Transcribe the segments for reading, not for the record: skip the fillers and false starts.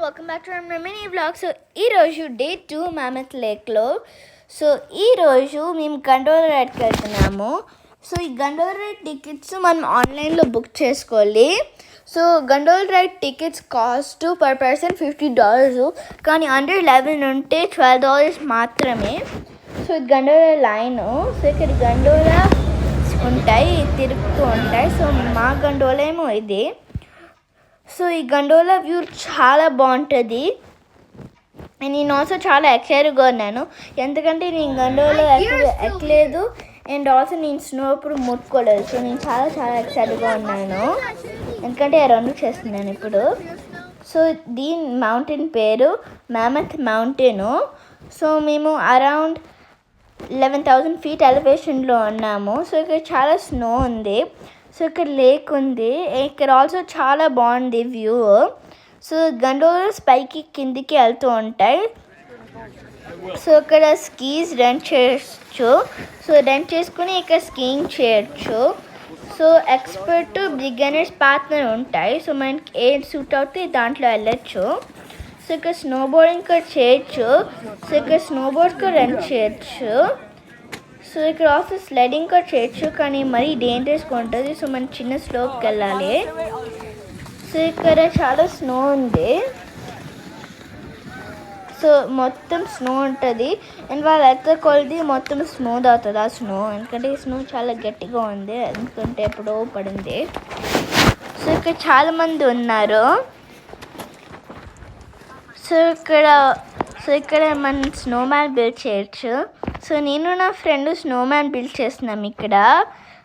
Welcome back to my mini vlog. So ఈరోజు day 2 మ్యామత్ లేక్లో. So ఈరోజు మేము గండోలా రైడ్కి వెళ్తున్నాము. సో ఈ గండోలా రైడ్ టికెట్స్ మనం ఆన్లైన్లో బుక్ చేసుకోవాలి. So gondola ride tickets cost per person $50, కానీ అండర్ 11 ఉంటే $12 మాత్రమే. సో ఇది గండోలా లైన్. సో ఇక్కడ గండోలా ఉంటాయి, తిరుగుతూ ఉంటాయి. సో మా గండోలా ఏమో ఇది. సో ఈ గండోలా వ్యూ చాలా బాగుంటుంది. నేను ఆల్సో చాలా ఎక్సైట్గా ఉన్నాను, ఎందుకంటే నేను గండోలా ఎక్కలేదు అండ్ ఆల్సో నేను స్నో అప్పుడు ముట్టుకోలేదు. సో నేను చాలా చాలా ఎక్సైట్గా ఉన్నాను, ఎందుకంటే ఆ రెండు చేస్తున్నాను ఇప్పుడు. సో దీని మౌంటైన్ పేరు మ్యామత్ మౌంటైన్. సో మేము అరౌండ్ 11,000 feet ఎలివేషన్లో ఉన్నాము. సో ఇక్కడ చాలా స్నో ఉంది. సో ఇక్కడ లేక్ ఉంది. ఇక్కడ ఆల్సో చాలా బాగుంది వ్యూ. సో గండోలాస్ పైకి కిందికి వెళ్తూ ఉంటాయి. సో ఇక్కడ స్కీస్ రెంట్ చేయొచ్చు. సో రెంట్ చేసుకుని ఇక్కడ స్కీయింగ్ చేయొచ్చు. సో ఎక్స్పర్ట్ బిగినర్స్ పార్ట్నర్ ఉంటాయి. సో మనకి ఏం సూట్ అవుతే దాంట్లో వెళ్ళచ్చు. సో ఇక్కడ స్నో బోర్డింగ్ కూడా చేయొచ్చు. సో ఇక్కడ స్నో బోర్డ్స్ కూడా రెంట్ చేయొచ్చు. సో ఇక్కడ ఆల్సో స్లైడింగ్ కూడా చేయొచ్చు, కానీ మరీ డేంజరస్గా ఉంటుంది. సో మనం చిన్న స్లోప్కి వెళ్ళాలి. సో ఇక్కడ చాలా స్నో ఉంది. సో మొత్తం స్నో ఉంటుంది అండ్ వాళ్ళు ఎత్త కొలిది మొత్తం స్మూత్ అవుతుంది ఆ స్నో, ఎందుకంటే ఈ స్నో చాలా గట్టిగా ఉంది, ఎందుకంటే ఎప్పుడో పడింది. సో ఇక్కడ చాలామంది ఉన్నారు. సో ఇక్కడ మనం స్నోమ్యాన్ బిల్డ్ చేయొచ్చు. సో నేను నా ఫ్రెండ్ స్నోమ్యాన్ బిల్డ్ చేస్తున్నాం ఇక్కడ.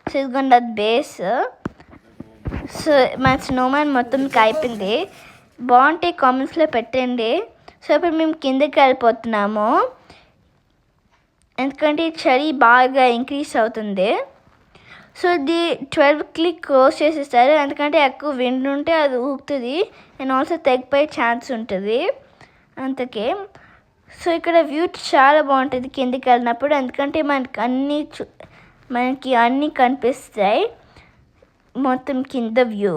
సో ఇదిగోండి అది బేస్. సో మన స్నోమ్యాన్ మొత్తం అయిపోయింది. బాగుంటే కామెంట్స్లో పెట్టండి. సో ఇప్పుడు మేము కిందకి వెళ్ళిపోతున్నాము, ఎందుకంటే చలి బాగా ఇంక్రీజ్ అవుతుంది. సో ఇది 12కి క్లోజ్ చేసేస్తారు, ఎందుకంటే ఎక్కువ విండ్ ఉంటే అది ఊగుతుంది అండ్ ఆల్సో తెగిపోయే ఛాన్స్ ఉంటుంది అంతకే. సో ఇక్కడ వ్యూ చాలా బాగుంటుంది కిందికి వెళ్ళినప్పుడు, ఎందుకంటే మనకి అన్నీ కనిపిస్తాయి. మొత్తం కింద వ్యూ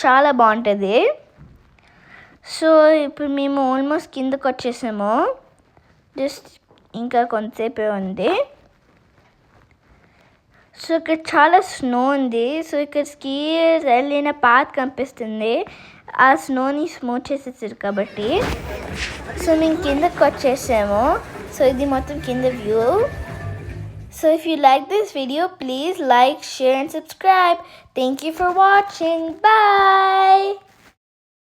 చాలా బాగుంటుంది. సో ఇప్పుడు మేము ఆల్మోస్ట్ కిందకి వచ్చేసాము, జస్ట్ ఇంకా కొంతసేపే ఉంది. సో ఇక్కడ చాలా స్నో ఉంది. సో ఇక్కడ స్కీయర్స్ వెళ్ళిన పాత్ కనిపిస్తుంది, ఆ స్నోని స్మూత్ చేసేసారు కాబట్టి. సో మేము కిందకి వచ్చేసాము. సో ఇది మొత్తం కింద view. So if you like this video, please like, share and subscribe. Thank you for watching. Bye.